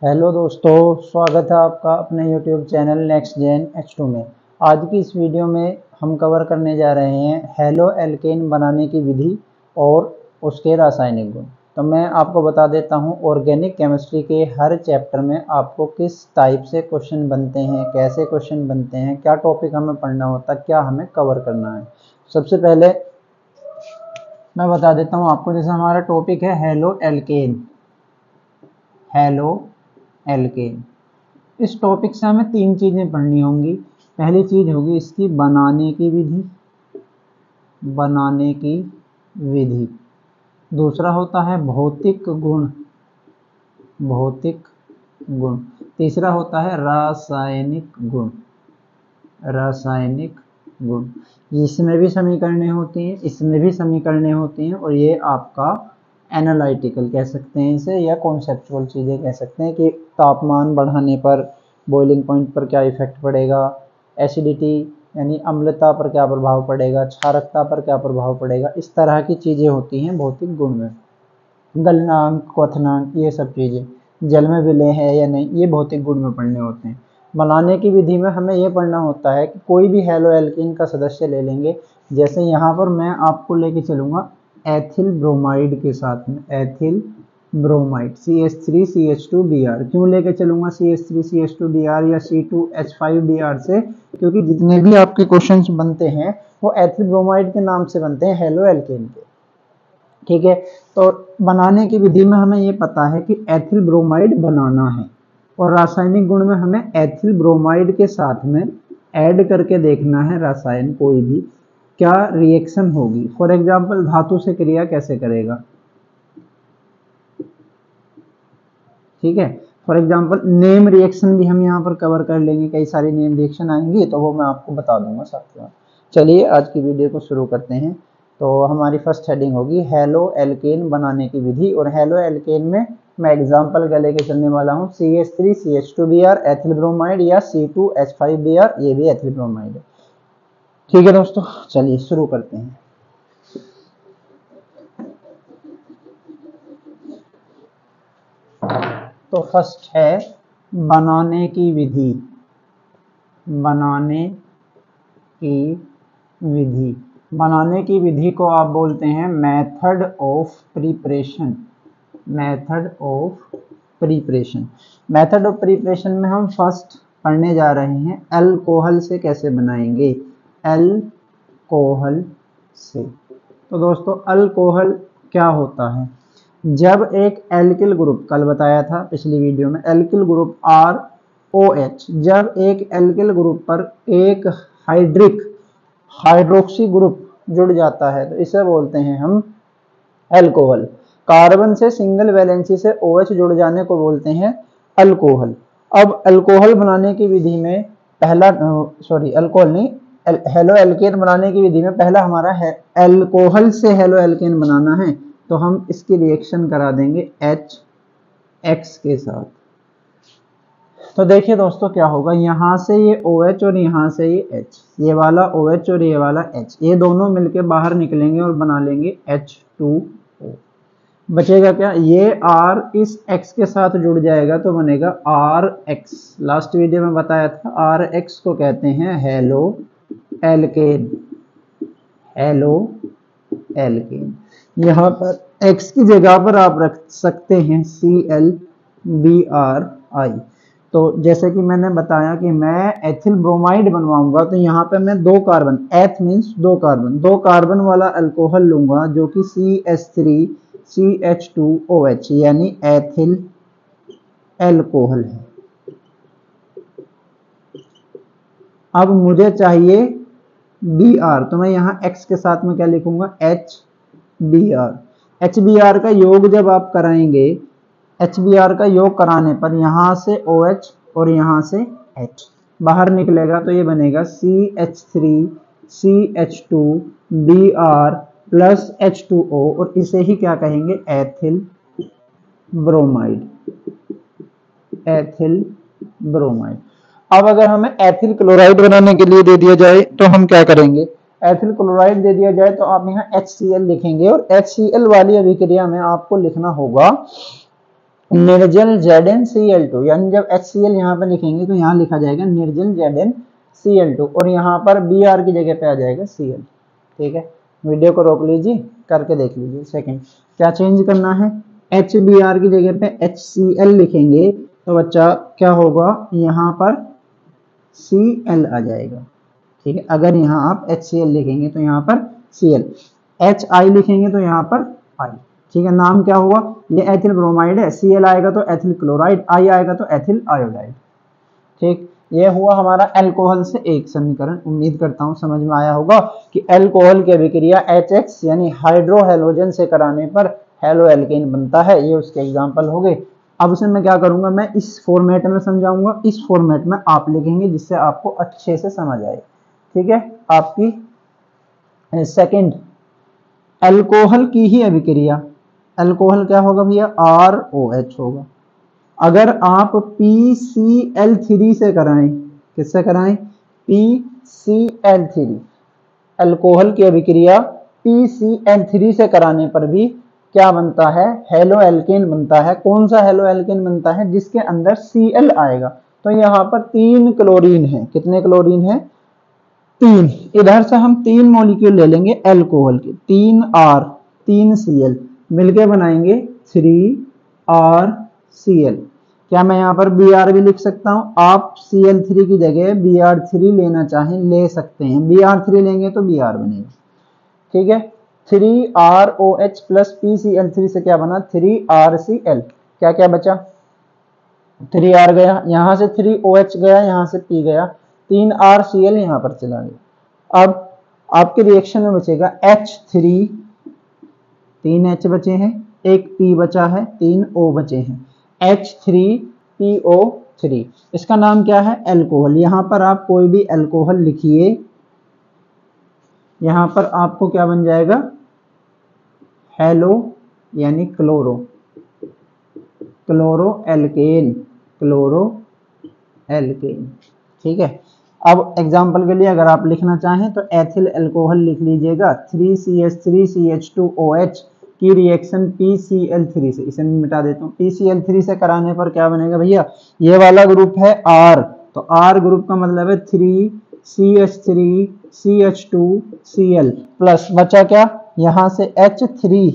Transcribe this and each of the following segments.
Hello दोस्तों, स्वागत है आपका अपने YouTube channel next gen H2 में। आज की इस वीडियो में हम कवर करने जा रहे हैं हेलो एल्केन बनाने की विधि और उसके रासायनिक गुण। तो मैं आपको बता देता हूं ऑर्गेनिक केमिस्ट्री के हर चैप्टर में आपको किस टाइप से क्वेश्चन बनते हैं, कैसे क्वेश्चन बनते हैं, क्या टॉपिक हमें पढ़ना होता है, क्या हमें कवर करना है। सबसे पहले मैं बता देता हूँ आपको, जैसे हमारा टॉपिक है हेलो एल्केन। इस टॉपिक से हमें तीन चीजें पढ़नी होंगी। पहली चीज होगी इसकी बनाने की विधि। दूसरा होता है भौतिक गुण। तीसरा होता है रासायनिक गुण। इसमें भी समीकरणें होती हैं, इसमें भी समीकरणें होती हैं, और ये आपका एनालिटिकल कह सकते हैं इसे, या कॉन्सेप्चुअल चीज़ें कह सकते हैं कि तापमान बढ़ाने पर बॉइलिंग पॉइंट पर क्या इफेक्ट पड़ेगा, एसिडिटी यानी अम्लता पर क्या प्रभाव पड़ेगा, क्षारकता पर क्या प्रभाव पड़ेगा। इस तरह की चीज़ें होती हैं भौतिक गुण में। गलनांक, क्वथनांक, ये सब चीज़ें जल में विलय है या नहीं, ये भौतिक गुण में पढ़ने होते हैं। बनाने की विधि में हमें ये पढ़ना होता है कि कोई भी हेलो एल्कीन का सदस्य ले लेंगे। जैसे यहाँ पर मैं आपको लेके चलूँगा एथिल ब्रोमाइड के साथ में, एथिल ब्रोमाइड CH3CH2Br। क्यों लेके चलूँगा CH3CH2Br या C2H5Br से? क्योंकि जितने भी आपके क्वेश्चंस बनते हैं वो एथिल ब्रोमाइड के नाम से बनते हैं, हेलो एल्केन के। ठीक है, तो बनाने की विधि में हमें ये पता है कि एथिल ब्रोमाइड बनाना है, और रासायनिक गुण में हमें एथिल ब्रोमाइड के साथ में ऐड करके देखना है रसायन कोई भी, क्या रिएक्शन होगी। फॉर एग्जांपल धातु से क्रिया कैसे करेगा। ठीक है, फॉर एग्जांपल नेम रिएक्शन भी हम यहाँ पर कवर कर लेंगे, कई सारी नेम रिएक्शन आएंगी तो वो मैं आपको बता दूंगा साथ में। चलिए आज की वीडियो को शुरू करते हैं। तो हमारी फर्स्ट हेडिंग होगी हेलो एल्केन बनाने की विधि, और हेलो एल्केन में मैं एग्जांपल का लेके चलने वाला हूँ CH3CH2Br एथिल ब्रोमाइड, या C2H5Br, ये भी एथिल ब्रोमाइड है। ठीक है दोस्तों, चलिए शुरू करते हैं। तो फर्स्ट है बनाने की विधि को आप बोलते हैं method of preparation. Method of preparation में हम फर्स्ट पढ़ने जा रहे हैं अल्कोहल से कैसे बनाएंगे। अल्कोहल से, तो दोस्तों अल्कोहल क्या होता है? जब एक एल्किल ग्रुप, कल बताया था पिछली वीडियो में, एल्किल ग्रुप ROH, जब एक एल्किल ग्रुप पर एक हाइड्रोक्सी ग्रुप जुड़ जाता है तो इसे बोलते हैं हम अल्कोहल। कार्बन से सिंगल वैलेंसी से OH जुड़ जाने को बोलते हैं अल्कोहल। अब अल्कोहल बनाने की विधि में हेलो एल्केन बनाने की विधि में पहला हमारा है अल्कोहल से हेलो एल्केन बनाना है, तो हम इसकी रिएक्शन करा देंगे HX के साथ। तो देखिए दोस्तों क्या होगा, यहाँ से ये OH और यहाँ से ये H, ये वाला OH और ये वाला H, ये दोनों मिलके बाहर निकलेंगे और बना लेंगे H2O। बचेगा क्या? ये R इस X के साथ जुड़ जाएगा तो बनेगा RX। लास्ट वीडियो में बताया था RX को कहते हैं हेलो एल्केन। यहाँ पर X की जगह पर आप रख सकते हैं ClBrI। तो जैसे कि मैंने बताया कि मैं एथिल ब्रोमाइड बनवाऊंगा तो यहाँ पे मैं दो कार्बन, एथ मीन्स दो कार्बन वाला अल्कोहल लूंगा जो कि CH3CH2OH यानी एथिल अल्कोहल है। अब मुझे चाहिए Br, तो मैं यहाँ X के साथ में क्या लिखूंगा HBr का योग जब आप कराएंगे, HBr का योग कराने पर यहाँ से OH और यहाँ से H बाहर निकलेगा तो ये बनेगा CH3CH2Br प्लस H2O, और इसे ही क्या कहेंगे एथिल ब्रोमाइड। अब अगर हमें एथिल क्लोराइड बनाने के लिए दे दिया जाए तो हम क्या करेंगे? एथिल क्लोराइड दे दिया जाए तो आप यहाँ HCl लिखेंगे, और HCl वाली अभिक्रिया में आपको लिखना होगा निर्जल ZnCl2, यानी जब HCl यहाँ पे लिखेंगे तो यहाँ लिखा जाएगा निर्जल ZnCl2 और यहाँ पर Br की जगह पे आ जाएगा Cl। ठीक है, वीडियो को रोक लीजिए, करके देख लीजिए। सेकंड क्या चेंज करना है, HBr की जगह पे HCl लिखेंगे तो बच्चा क्या होगा, यहाँ पर Cl आ जाएगा। ठीक है, अगर यहाँ आप HCl लिखेंगे तो यहाँ पर Cl, HI लिखेंगे तो यहाँ पर I। ठीक है, नाम क्या हुआ, ये एथिल ब्रोमाइड है, Cl आएगा तो एथिल क्लोराइड, I आएगा तो एथिल आयोडाइड। ठीक, ये हुआ हमारा अल्कोहल से एक समीकरण। उम्मीद करता हूं समझ में आया होगा कि अल्कोहल की अभिक्रिया HX यानी हाइड्रोहेलोजन से कराने पर हेलो एल्केन बनता है। ये उसके एग्जाम्पल हो गए। अब से मैं क्या करूंगा, मैं इस फॉर्मेट में समझाऊंगा, इस फॉर्मेट में आप लिखेंगे जिससे आपको अच्छे से समझ आए। ठीक है, आपकी सेकंड अल्कोहल की ही अभिक्रिया, अल्कोहल क्या होगा भैया, ROH होगा। अगर आप PCl3 से कराएं, किससे कराएं, PCl3, अल्कोहल की अभिक्रिया PCl3 से कराने पर भी क्या बनता है, हेलो एल्केन बनता है। कौन सा हेलो एल्केन बनता है, जिसके अंदर Cl आएगा। तो यहाँ पर 3 क्लोरीन है, कितने क्लोरीन है, 3। इधर से हम 3 मॉलिक्यूल ले लेंगे अल्कोहल के, 3R 3Cl मिलके बनाएंगे 3RCl। क्या मैं यहाँ पर Br भी लिख सकता हूँ, आप Cl3 की जगह Br3 लेना चाहें ले सकते हैं, Br3 लेंगे तो Br बनेगा। ठीक है, 3ROH प्लस PCl3 से क्या बना, 3RCl। क्या क्या बचा, 3R गया, यहाँ से 3OH गया, यहाँ से P गया, 3RCl यहाँ पर चला गया। अब आपके रिएक्शन में बचेगा H3, 3 H बचे हैं, एक P बचा है, 3 O बचे हैं, H3PO3। इसका नाम क्या है, अल्कोहल। यहाँ पर आप कोई भी अल्कोहल लिखिए, यहाँ पर आपको क्या बन जाएगा, हेलो यानी chloro, chloro alkane, chloro alkane. ठीक है, अब एग्जाम्पल के लिए अगर आप लिखना चाहें तो एथिल अल्कोहल लिख लीजिएगा, 3CH3CH2OH की रिएक्शन PCl3 से, इसे मैं मिटा देता हूँ, PCl3 से कराने पर क्या बनेगा भैया, ये वाला ग्रुप है R, तो R ग्रुप का मतलब है 3CH3CH2Cl प्लस बचा क्या, यहाँ से H3,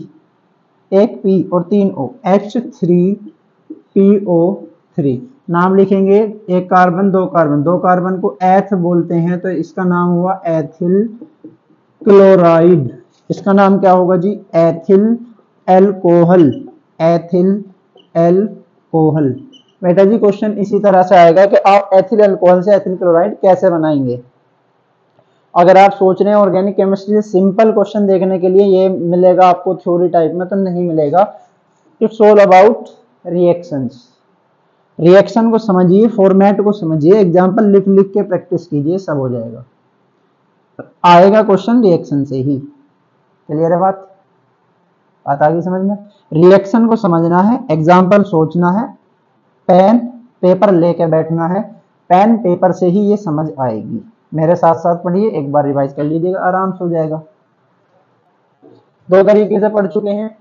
एक P और 3 O, H3PO3। नाम लिखेंगे, एक कार्बन, दो कार्बन, दो कार्बन को एथ बोलते हैं तो इसका नाम हुआ एथिल क्लोराइड। इसका नाम क्या होगा जी, एथिल अल्कोहल, एथिल अल्कोहल। बेटा जी क्वेश्चन इसी तरह से आएगा कि आप एथिल अल्कोहल से एथिल क्लोराइड कैसे बनाएंगे। अगर आप सोच रहे हैं ऑर्गेनिक केमिस्ट्री से सिंपल क्वेश्चन देखने के लिए ये मिलेगा आपको थ्योरी टाइप में, तो नहीं मिलेगा। It's all about reactions. Reaction को समझिए, फॉर्मेट को समझिए, एग्जाम्पल लिख लिख के प्रैक्टिस कीजिए, सब हो जाएगा। आएगा क्वेश्चन रिएक्शन से ही। क्लियर है बात आ गई समझ में। रिएक्शन को समझना है, एग्जाम्पल सोचना है, पेन पेपर लेके बैठना है, पेन पेपर से ही ये समझ आएगी। मेरे साथ साथ पढ़िए, एक बार रिवाइज कर लीजिएगा, आराम से हो जाएगा। 2 तरीके से पढ़ चुके हैं,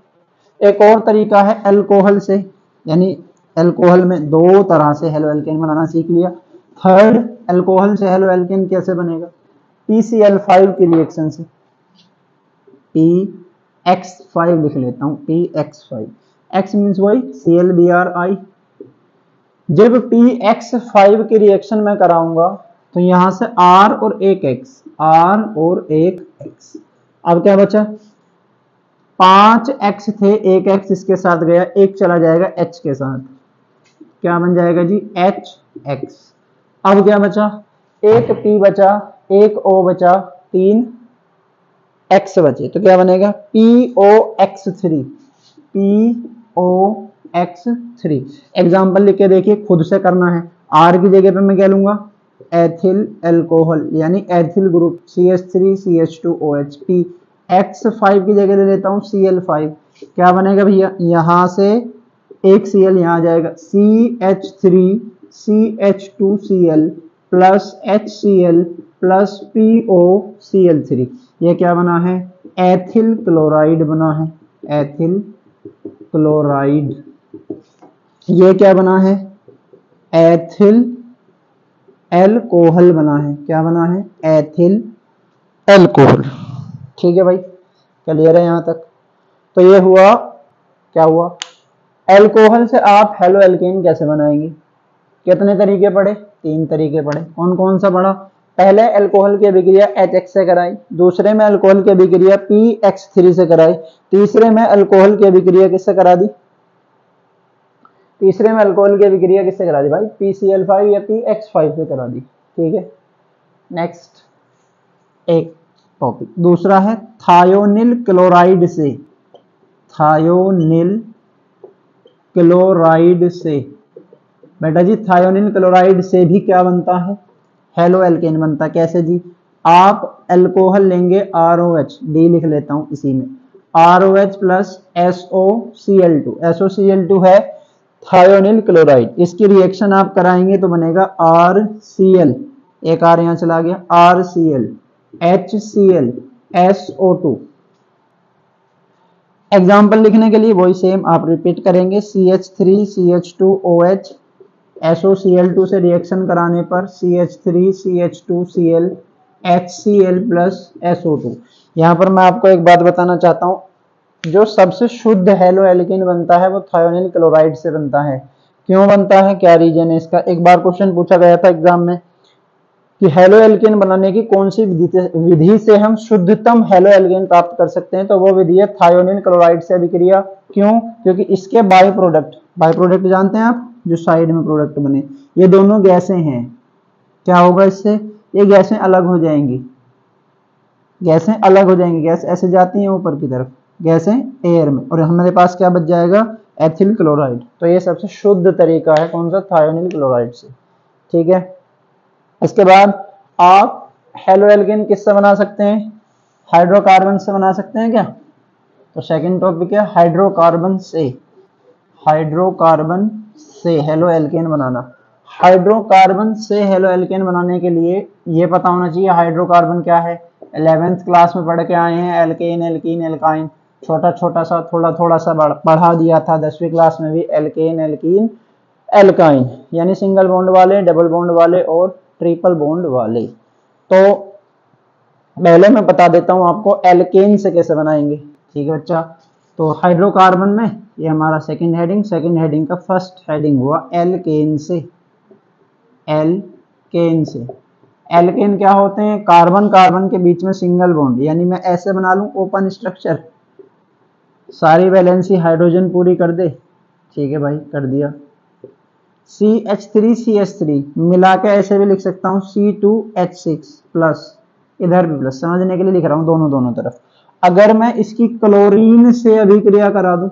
एक और तरीका है अल्कोहल से, यानी अल्कोहल में 2 तरह से हेलो एल्केन बनाना सीख लिया। थर्ड, अल्कोहल से हेलो एल्केन कैसे बनेगा, PCl5 की रिएक्शन से। PX5 लिख लेता हूं, PX5, X मीन्स वही ClBrI। जब PX5 की रिएक्शन में कराऊंगा तो यहां से R और एक X, R और एक X। अब क्या बचा, 5 X थे, एक X इसके साथ गया, एक चला जाएगा H के साथ, क्या बन जाएगा जी, HX। अब क्या बचा, एक P बचा, एक O बचा, 3 X बचे, तो क्या बनेगा, POX3, POX3। एग्जाम्पल लिख के देखिए, खुद से करना है। R की जगह पे मैं क्या लूंगा, एथिल अल्कोहल यानी एथिल ग्रुप, CH3CH2OH। X5 की जगह ले लेता हूँ Cl5, क्या बनेगा भैया, यहां से एक Cl यहाँ आ जाएगा, CH3CH2Cl plus HCl plus POCl3। ये क्या बना है, एथिल क्लोराइड बना है, एथिल क्लोराइड। ये क्या बना है, एथिल एल्कोहल बना है। क्या बना है, एथिल एल्कोहल। ठीक है भाई, क्लियर है यहाँ तक। तो ये हुआ, क्या हुआ, एल्कोहल से आप हेलो एल्केन कैसे बनाएंगे। कितने तरीके पढ़े, 3 तरीके पढ़े। कौन कौन सा पढ़ा, पहले अल्कोहल की अभिक्रिया HX से कराई, दूसरे में अल्कोहल की अभिक्रिया PX3 से कराई, तीसरे में अल्कोहल की अभिक्रिया किससे करा दी, तीसरे में अल्कोहल की अभिक्रिया किससे करा दी भाई, PCl5 या PX5 से करा दी। ठीक है, नेक्स्ट एक टॉपिक दूसरा है थायोनिल क्लोराइड से। थायोनिल क्लोराइड से बेटा जी, थायोनिल क्लोराइड से भी क्या बनता है, हेलो एल्केन बनता है। कैसे जी, आप अल्कोहल लेंगे ROH, डी लिख लेता हूं इसी में, ROH प्लस SOCl2, SOCl2 है थायोनिल क्लोराइड, इसकी रिएक्शन आप कराएंगे तो बनेगा RCl, एक आर यहां चला गया, RCl HCl SO2। एग्जाम्पल लिखने के लिए वही सेम आप रिपीट करेंगे, CH3 CH2OH, SOCl2 से रिएक्शन कराने पर CH3 CH2Cl HCl plus SO2। यहाँ पर मैं आपको एक बात बताना चाहता हूँ, जो सबसे शुद्ध हेलो एल्केन बनता है वो थायोनिल क्लोराइड से बनता है। क्यों बनता है, क्या रीजन है इसका। एक बार क्वेश्चन पूछा गया था एग्जाम में कि हेलो एल्केन बनाने की कौन सी विधि से हम शुद्धतम हेलो एल्केन प्राप्त कर सकते हैं, तो वो विधि है थायोनिल क्लोराइड से अभिक्रिया। क्यों, क्योंकि इसके बाई प्रोडक्ट जानते हैं आप, जो साइड में प्रोडक्ट बने, ये दोनों गैसें हैं। क्या होगा इससे, ये गैसें अलग हो जाएंगी, गैसें अलग हो जाएंगी, गैस ऐसे जाती हैं ऊपर की तरफ, गैसें एयर में, और हमारे पास क्या बच जाएगा, एथिल क्लोराइड। तो ये सबसे शुद्ध तरीका है कौन सा, थायोनिल क्लोराइड से। ठीक है, इसके बाद आप हेलो एल्केन किससे बना सकते हैं, हाइड्रोकार्बन से बना सकते हैं क्या। तो सेकंड टॉपिक है हाइड्रोकार्बन से, हाइड्रोकार्बन से हेलो एल्केन बनाना। हाइड्रोकार्बन से हेलो एल्केन बनाने के लिए ये पता होना चाहिए हाइड्रोकार्बन क्या है। 11th क्लास में पढ़ के आए हैं, एल्केन एल्कीन एल्काइन, छोटा छोटा सा थोड़ा थोड़ा सा पढ़ा दिया था 10वीं क्लास में भी, एल्केन एल्कीन एल्काइन, यानी सिंगल बॉन्ड वाले, डबल बॉन्ड वाले और ट्रिपल बॉन्ड वाले। तो पहले मैं बता देता हूं आपको एल्केन से कैसे बनाएंगे। ठीक है बच्चा, तो हाइड्रोकार्बन में ये हमारा सेकंड हेडिंग का फर्स्ट हेडिंग हुआ एल्केन से। एल्केन से, एल्केन क्या होते हैं, कार्बन कार्बन के बीच में सिंगल बॉन्ड, यानी मैं ऐसे बना लूं ओपन स्ट्रक्चर, सारी वैलेंसी हाइड्रोजन पूरी कर दे। ठीक है भाई, कर दिया। CH3CH3 मिला के ऐसे भी लिख सकता हूं C2H6 प्लस, इधर भी प्लस, समझने के लिए लिख रहा हूं दोनों तरफ। अगर मैं इसकी क्लोरीन से अभिक्रिया करा दूं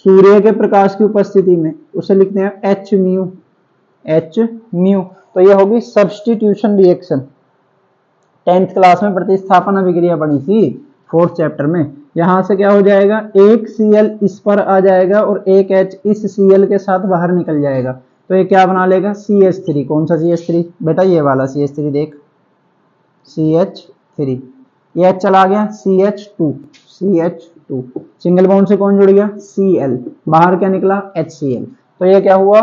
सूर्य के प्रकाश की उपस्थिति में, उसे लिखते हैं H म्यू, तो ये होगी सब्स्टिट्यूशन रिएक्शन। 10th क्लास में प्रतिस्थापन अभिक्रिया पढ़ी थी 4th चैप्टर में। यहां से क्या हो जाएगा, एक Cl इस पर आ जाएगा और एक H इस Cl के साथ बाहर निकल जाएगा, तो ये क्या बना लेगा, CH3। कौन सा CH3 बेटा, ये वाला CH3 देख, CH3, ये H चला गया, CH2, सिंगल बॉन्ड से कौन जुड़ गया, Cl, बाहर क्या निकला, HCl। तो ये क्या हुआ,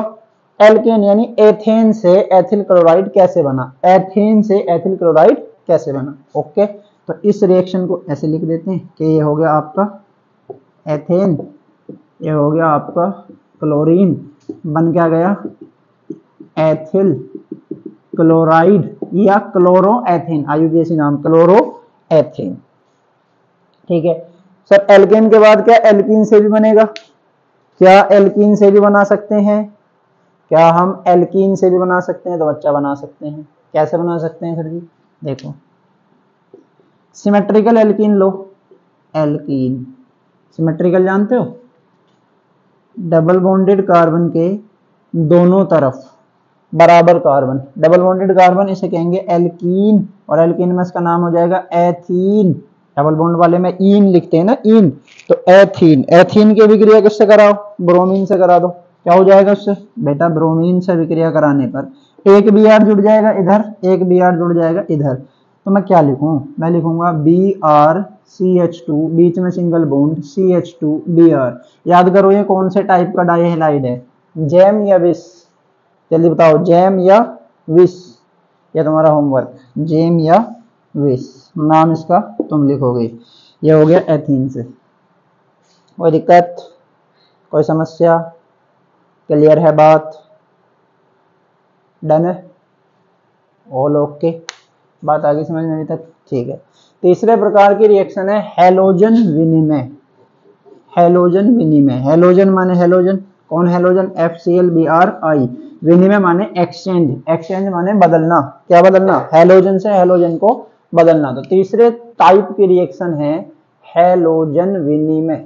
एल्केन यानी एथेन से एथिल क्लोराइड कैसे बना, एथेन से एथिल क्लोराइड कैसे बना। ओके, तो इस रिएक्शन को ऐसे लिख देते हैं कि ये हो गया आपका एथेन, ये हो गया आपका क्लोरीन, बन क्या गया, एथिल क्लोराइड या क्लोरोएथेन, आयुर्वेदी नाम क्लोरोएथेन। ठीक है सर, एल्केन के बाद क्या एल्कीन से भी बनेगा, क्या एल्कीन से भी बना सकते हैं, क्या हम एल्कीन से भी बना सकते हैं, तो बच्चा बना सकते हैं। कैसे बना सकते हैं सर जी, देखो सिमेट्रिकल एल्कीन लो, एल्कीन सिमेट्रिकल जानते हो, डबल बॉन्डेड कार्बन के दोनों तरफ बराबर कार्बन, डबल बॉन्डेड कार्बन, इसे कहेंगे एल्कीन, और एल्कीन में इसका नाम हो जाएगा एथीन। डबल बॉन्ड वाले में ईन लिखते हैं ना, ईन, तो एथीन। एथीन की अभिक्रिया किससे कराओ, ब्रोमीन से करा दो, क्या हो जाएगा उससे बेटा, ब्रोमीन से अभिक्रिया कराने पर एक Br जुड़ जाएगा इधर, एक Br जुड़ जाएगा इधर, तो मैं क्या लिखूं, मैं लिखूंगा BrCH2, बीच में सिंगल बॉन्ड CH2Br। याद करो ये कौन से टाइप का डाइहैलाइड है, जैम या विश, जल्दी बताओ, जैम या विश, ये तुम्हारा होमवर्क, जैम या विश, नाम इसका तुम लिखोगे। ये हो गया एथेंस। कोई दिक्कत, कोई समस्या, क्लियर है बात, डन है, ऑल ओके, बात आगे समझ में अभी तक, ठीक है। तीसरे प्रकार की रिएक्शन है हैलोजन विनिमय। हैलोजन विनिमय, हैलोजन माने हैलोजन, कौन हैलोजन, FClBrI, विनिमय माने एक्सचेंज, एक्सचेंज माने बदलना, क्या बदलना, हैलोजन से हैलोजन को बदलना। तो तीसरे टाइप की रिएक्शन है हैलोजन विनिमय।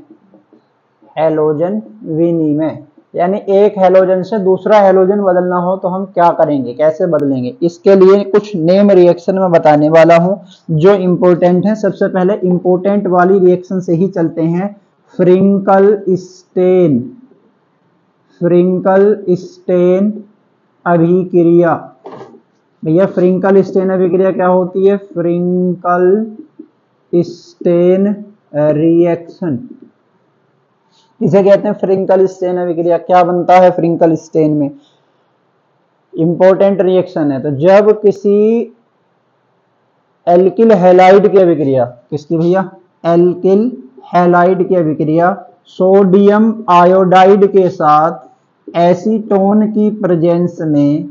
हैलोजन विनिमय यानी एक हैलोजन से दूसरा हैलोजन बदलना हो तो हम क्या करेंगे, कैसे बदलेंगे, इसके लिए कुछ नेम रिएक्शन में बताने वाला हूं जो इंपॉर्टेंट है। सबसे पहले इंपॉर्टेंट वाली रिएक्शन से ही चलते हैं, फ्रिंकल स्टेन, फ्रिंकल स्टेन अभिक्रिया। भैया फ्रिंकल स्टेन अभिक्रिया क्या होती है, फ्रिंकल स्टेन रिएक्शन, इसे कहते हैं फ्रिंकल स्टेन अभिक्रिया। क्या बनता है फ्रिंकल स्टेन में, इंपॉर्टेंट रिएक्शन है। तो जब किसी एल्किल हैलाइड की अभिक्रिया, किसकी भैया, एल्किल हैलाइड की अभिक्रिया सोडियम आयोडाइड के साथ एसीटोन की प्रेजेंस में,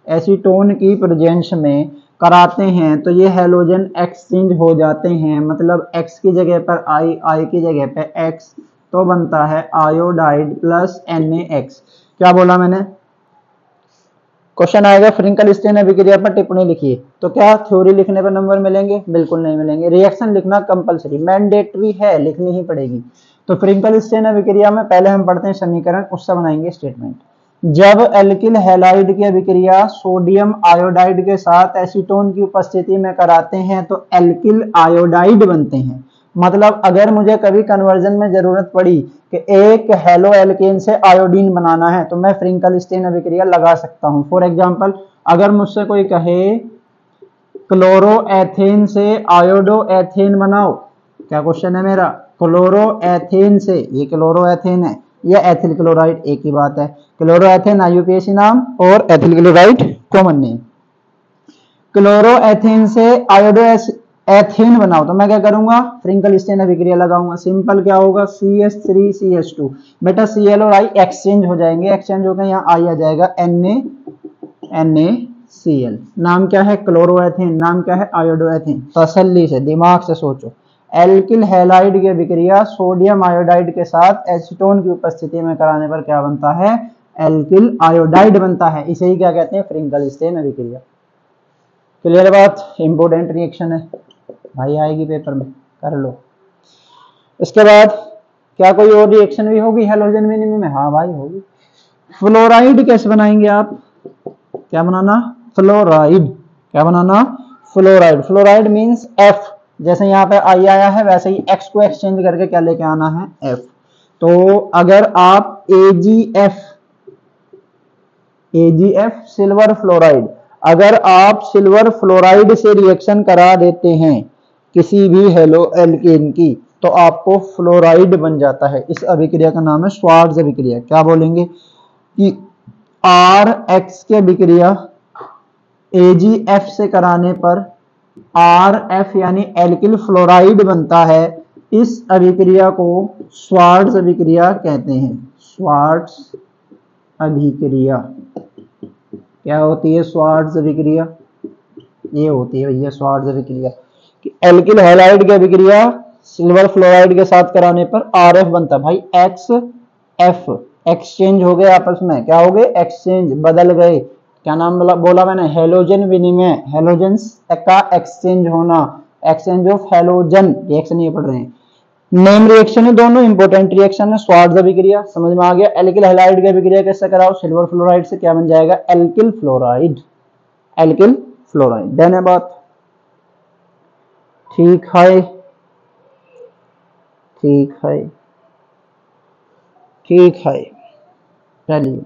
एसीटोन की प्रेजेंस में कराते हैं तो ये हैलोजन एक्सचेंज हो जाते हैं। मतलब X की जगह पर I की जगह पे X, तो बनता है आयोडाइड प्लस NaX। क्या बोला मैंने, क्वेश्चन आएगा फ्रिंकल स्टेन अभिक्रिया पर टिप्पणी लिखिए, तो क्या थ्योरी लिखने पर नंबर मिलेंगे, बिल्कुल नहीं मिलेंगे। रिएक्शन लिखना कंपलसरी, मैंडेटरी है, लिखनी ही पड़ेगी। तो फ्रिंकल स्टेन अभिक्रिया में पहले हम पढ़ते हैं समीकरण, उससे बनाएंगे स्टेटमेंट। जब एल्किल हैलाइड की अभिक्रिया सोडियम आयोडाइड के साथ एसीटोन की उपस्थिति में कराते हैं तो एल्किल आयोडाइड बनते हैं। मतलब अगर मुझे कभी कन्वर्जन में जरूरत पड़ी कि एक हेलो एल्केन से आयोडीन बनाना है तो मैं फ्रिंकल स्टेन अभिक्रिया लगा सकता हूं। फॉर एग्जांपल अगर मुझसे कोई कहे क्लोरोएथेन से आयोडोएथेन बनाओ, क्या क्वेश्चन है मेरा, क्लोरोएथेन से, ये क्लोरोएथेन है या एथिल क्लोराइड, एक ही बात है। क्लोरोएथेन IUPAC नाम और ethyl chloride common name. Chloroethane से आयोडोएथेन बनाओ तो मैं क्या करूंगा, फ्रिंकल स्टेन अभिक्रिया लगाऊंगा। सिंपल क्या होगा, CH3CH2, बेटा Cl और I एक्सचेंज हो जाएंगे, एक्सचेंज होकर यहाँ I आ जाएगा NaCl। नाम क्या है, क्लोरोएथेन, नाम क्या है, आयोडोएथेन। तसल्ली से दिमाग से सोचो, एल्किल हैलाइड की अभिक्रिया सोडियम आयोडाइड के साथ एसीटोन की उपस्थिति में कराने पर क्या बनता है, एल्किल आयोडाइड बनता है। इसे ही क्या कहते हैं, फ्रिंकल स्टेन अभिक्रिया। क्लियर बात, इंपोर्टेंट रिएक्शन है भाई, आएगी पेपर में, कर लो। इसके बाद क्या कोई और रिएक्शन भी होगी हैलोजन विनिमय में, हाँ भाई होगी। फ्लोराइड कैसे बनाएंगे आप, क्या बनाना, फ्लोराइड, क्या बनाना, फ्लोराइड। फ्लोराइड मींस F, जैसे यहाँ पे I आया है वैसे ही X को एक्सचेंज करके क्या लेके आना है, F। तो अगर आप AgF सिल्वर फ्लोराइड, अगर आप सिल्वर फ्लोराइड से रिएक्शन करा देते हैं किसी भी हेलो एल्केन की तो आपको फ्लोराइड बन जाता है। इस अभिक्रिया का नाम है श्वार्ट्ज अभिक्रिया। क्या बोलेंगे कि RX की अभिक्रिया AgF से कराने पर RF यानी एल्किल फ्लोराइड बनता है। इस अभिक्रिया को श्वार्ट्ज अभिक्रिया कहते हैं। श्वार्ट्ज अभिक्रिया क्या होती है, श्वार्ट्ज अभिक्रिया ये होती है भैया श्वार्ट्ज अभिक्रिया। एल्किल हैलाइड की अभिक्रिया सिल्वर फ्लोराइड के साथ कराने पर RF बनता है। भाई XF एक्सचेंज हो गए आपस में, क्या हो गए, एक्सचेंज, बदल गए। क्या नाम बोला मैंने, हैलोजन विनिमय, हैलोजन का एक्सचेंज होना, एक्सचेंज ऑफ हैलोजन, रिएक्शन ये पढ़ रहे हैं। नेम रिएक्शन है, दोनों इंपोर्टेंट रिएक्शन है। श्वार्ट्ज अभिक्रिया समझ में आ गया। एल्किल हैलाइड की अभिक्रिया कैसे कराओ, सिल्वर फ्लोराइड से, क्या बन जाएगा, alkyl fluoride, alkyl fluoride. Done है बात, ठीक है, ठीक है, ठीक है। चलिए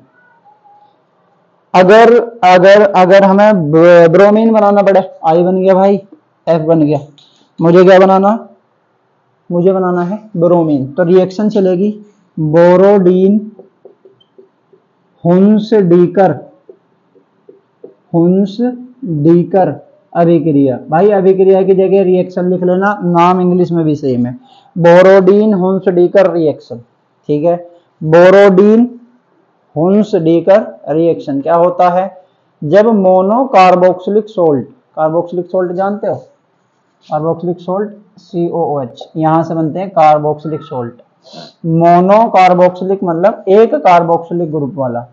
अगर अगर अगर हमें ब्रोमीन बनाना पड़े, I बन गया भाई, F बन गया, मुझे क्या बनाना, मुझे बनाना है ब्रोमीन। तो रिएक्शन चलेगी बोरोडीन हुंसडीकर अभिक्रिया। भाई अभिक्रिया की जगह रिएक्शन लिख लेना, नाम इंग्लिश में भी सेम है, बोरोडीन हुंसडीकर रिएक्शन। ठीक है, बोरोडीन हुंसडीकर रिएक्शन क्या होता है? जब mono carboxylic salt, carboxylic salt जानते हो, कार्बोक्सिलिक सोल्ट COOH, यहां से बनते हैं कार्बोक्सिलिक सोल्ट। मोनो कार्बोक्सिलिक मतलब एक कार्बोक्सिलिक ग्रुप वाला।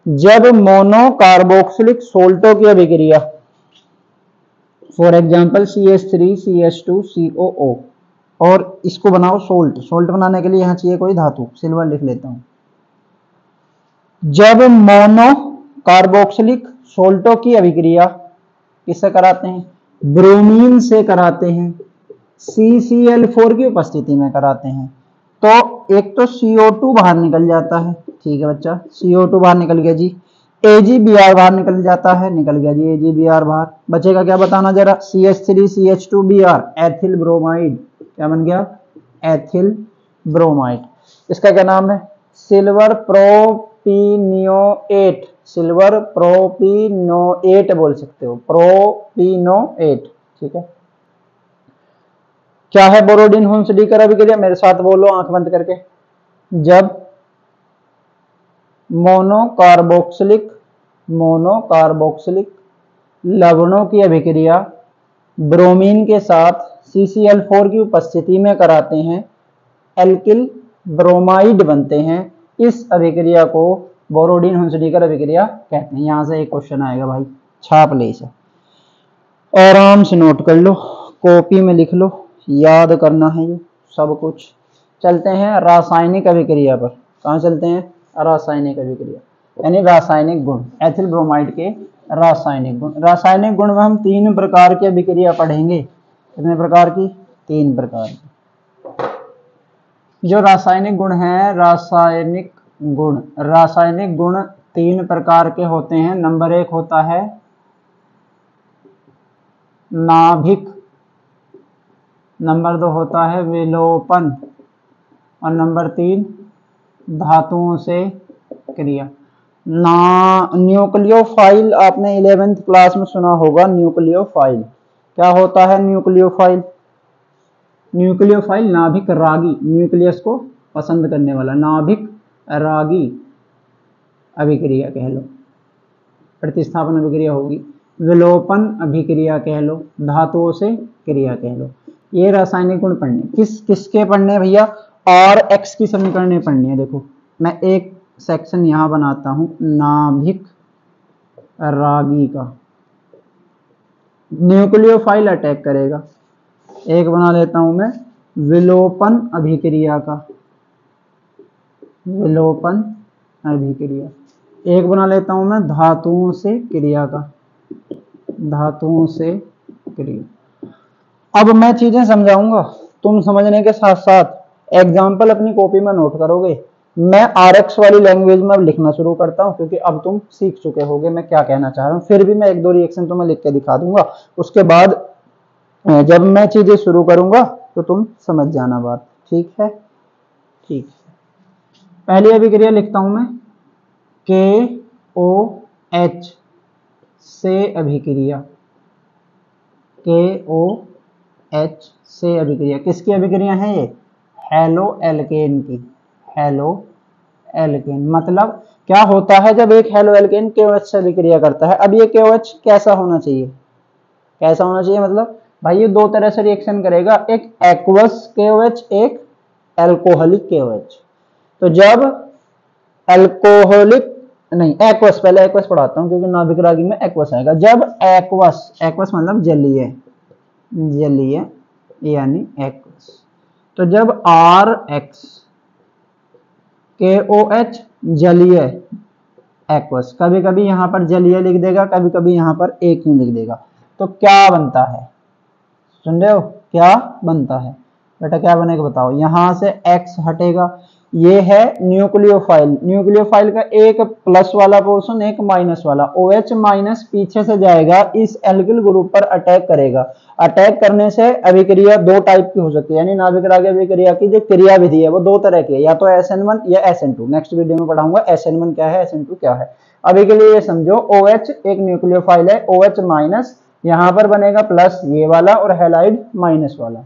जब मोनो कार्बोक्सिलिक सोल्टों की अभिक्रिया, फॉर एग्जांपल CH3CH2COO, और इसको बनाओ सोल्ट, सोल्ट बनाने के लिए यहां चाहिए कोई धातु, सिल्वर लिख लेता हूं। जब मोनो कार्बोक्सिलिक सोल्टों की अभिक्रिया किससे कराते हैं? ब्रोमीन से कराते हैं, CCl4 की उपस्थिति में कराते हैं, तो एक तो CO2 बाहर निकल जाता है। ठीक है बच्चा, CO2 बाहर निकल गया जी, AgBr बाहर निकल जाता है, निकल गया जी AgBr बाहर। बचेगा क्या बताना जरा? CH3CH2Br, ethyl bromide. क्या बन गया? Ethyl bromide. इसका क्या नाम है? सिल्वर प्रोपिनोएट, सिल्वर प्रोपिनोएट बोल सकते हो, प्रोपिनोएट। ठीक है, क्या है बोरोडीन हुंसडीकर अभिक्रिया? मेरे साथ बोलो आंख बंद करके। जब मोनोकार्बोक्सिलिक लवणों की अभिक्रिया ब्रोमीन के साथ CCl4 की उपस्थिति में कराते हैं, एल्किल ब्रोमाइड बनते हैं। इस अभिक्रिया को बोरोडीन हुंसडीकर अभिक्रिया कहते हैं। यहां से एक क्वेश्चन आएगा भाई, छाप ले इसे, आराम से नोट कर लो, कॉपी में लिख लो, याद करना है ये सब कुछ। चलते हैं रासायनिक अभिक्रिया पर। कहां चलते हैं? रासायनिक अभिक्रिया, यानी रासायनिक गुण, एथिल ब्रोमाइड के रासायनिक गुण। रासायनिक गुण में हम 3 प्रकार की अभिक्रिया पढ़ेंगे। कितने प्रकार की? 3 प्रकार की। जो रासायनिक गुण है, रासायनिक गुण 3 प्रकार के होते हैं। नंबर 1 होता है नाभिक, नंबर 2 होता है विलोपन, और नंबर 3 धातुओं से क्रिया। न्यूक्लियोफाइल आपने 11th क्लास में सुना होगा। न्यूक्लियोफाइल क्या होता है? न्यूक्लियोफाइल, न्यूक्लियोफाइल नाभिक रागी, न्यूक्लियस को पसंद करने वाला, नाभिक रागी अभिक्रिया कह लो, प्रतिस्थापन अभिक्रिया होगी। विलोपन अभिक्रिया कह लो, धातुओं से क्रिया कह लो। ये रासायनिक गुण पढ़ने, किसके पढ़ने भैया? RX की समीकरणें पढ़नी है। देखो मैं एक सेक्शन यहां बनाता हूं, नाभिक रागी का, न्यूक्लियोफाइल अटैक करेगा। एक बना लेता हूं मैं विलोपन अभिक्रिया का, विलोपन अभिक्रिया। एक बना लेता हूं मैं धातुओं से क्रिया का, धातुओं से क्रिया। अब मैं चीजें समझाऊंगा, तुम समझने के साथ साथ एग्जाम्पल अपनी कॉपी में नोट करोगे। मैं RX वाली लैंग्वेज में अब लिखना शुरू करता हूं, क्योंकि अब तुम सीख चुके होगे मैं क्या कहना चाह रहा हूं। फिर भी मैं 1-2 रिएक्शन तुम्हें लिख के दिखा दूंगा, उसके बाद जब मैं चीजें शुरू करूंगा तो तुम समझ जाना बात। ठीक है, ठीक है। पहली अभिक्रिया लिखता हूं मैं KOH से अभिक्रिया, KOH से अभिक्रिया। किसकी अभिक्रिया है ये? हेलो एल्केन की, हेलो एल्केन। मतलब क्या होता है जब एक हेलो एल्केन KOH से अभिक्रिया करता है? अब ये KOH कैसा होना चाहिए? कैसा होना चाहिए मतलब भाई ये 2 तरह से रिएक्शन करेगा, एक एक्वस KOH, एक एल्कोहलिक KOH। तो जब एल्कोहलिक नहीं एक्वस, पहले एक्वस पढ़ाता हूं क्योंकि नाभिक रागी में एक्वस आएगा। जब एक्वस, एक्वस मतलब जलीय, जलीय यानी एक्वस। तो जब RX KOH जलीय एक्वस, कभी कभी यहां पर जलीय लिख देगा, कभी कभी यहां पर एक ही लिख देगा, तो क्या बनता है? सुन रहे हो? क्या बनता है बेटा? क्या बनेगा बताओ? यहां से X हटेगा, ये है न्यूक्लियोफाइल। न्यूक्लियोफाइल का एक प्लस वाला पोर्शन, एक माइनस वाला। OH माइनस पीछे से जाएगा, इस एल्किल ग्रुप पर अटैक करेगा। अटैक करने से अभिक्रिया दो टाइप की हो सकती है, यानी नाभिक रागी अभिक्रिया की जो क्रिया विधि है वो दो तरह की है, या तो SN1 या SN2। नेक्स्ट वीडियो में पढ़ाऊंगा SN1 क्या है, SN2 क्या है। अभी के लिए ये समझो, OH एक न्यूक्लियोफाइल है, OH माइनस यहां पर बनेगा प्लस ये वाला और हैलाइड माइनस वाला।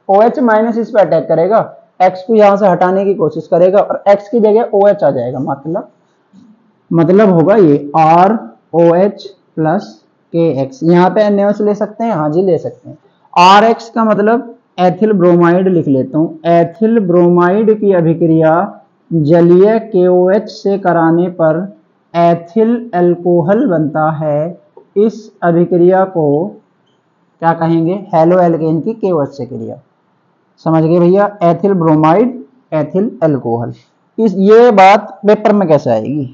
OH माइनस इस पर अटैक करेगा, X को यहां से हटाने की कोशिश करेगा और X की जगह OH आ जाएगा। मतलब होगा ये ROH प्लस KX। यहाँ पे NaOH ले सकते हैं, हाँ जी ले सकते हैं। RX का मतलब एथिल ब्रोमाइड लिख लेता हूँ। एथिल ब्रोमाइड की अभिक्रिया जलीय KOH से कराने पर एथिल अल्कोहल बनता है। इस अभिक्रिया को क्या कहेंगे, हैलो एल्केन की KOH से क्रिया। समझ गए भैया, एथिल ब्रोमाइड एथिल अल्कोहल। ये बात पेपर में कैसे आएगी,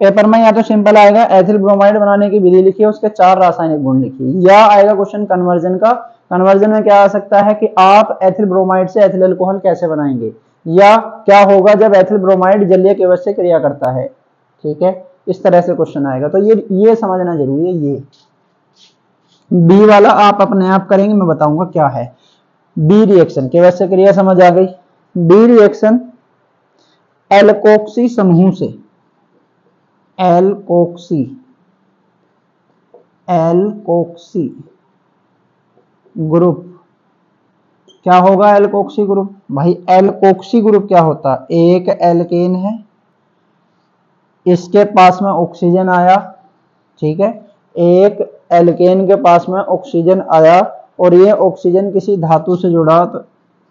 पेपर में या तो सिंपल आएगा एथिल ब्रोमाइड बनाने की विधि लिखिए, उसके 4 रासायनिक गुण लिखिए, या आएगा क्वेश्चन कन्वर्जन का। कन्वर्जन में क्या आ सकता है कि आप एथिल ब्रोमाइड से एथिल अल्कोहल कैसे बनाएंगे, या क्या होगा जब एथिल ब्रोमाइड जलीय KOH से क्रिया करता है। ठीक है, इस तरह से क्वेश्चन आएगा, तो ये समझना जरूरी है। ये बी वाला आप अपने आप करेंगे, मैं बताऊंगा क्या है। बी रिएक्शन KOH से क्रिया समझ आ गई। बी रिएक्शन एल्कोक्सी समूह से, एल्कोक्सी ग्रुप क्या होगा, एल्कोक्सी ग्रुप। भाई एल्कोक्सी ग्रुप क्या होता, एक एल्केन है, इसके पास में ऑक्सीजन आया, ठीक है, एक एल्केन के पास में ऑक्सीजन आया और ये ऑक्सीजन किसी धातु से जुड़ा, तो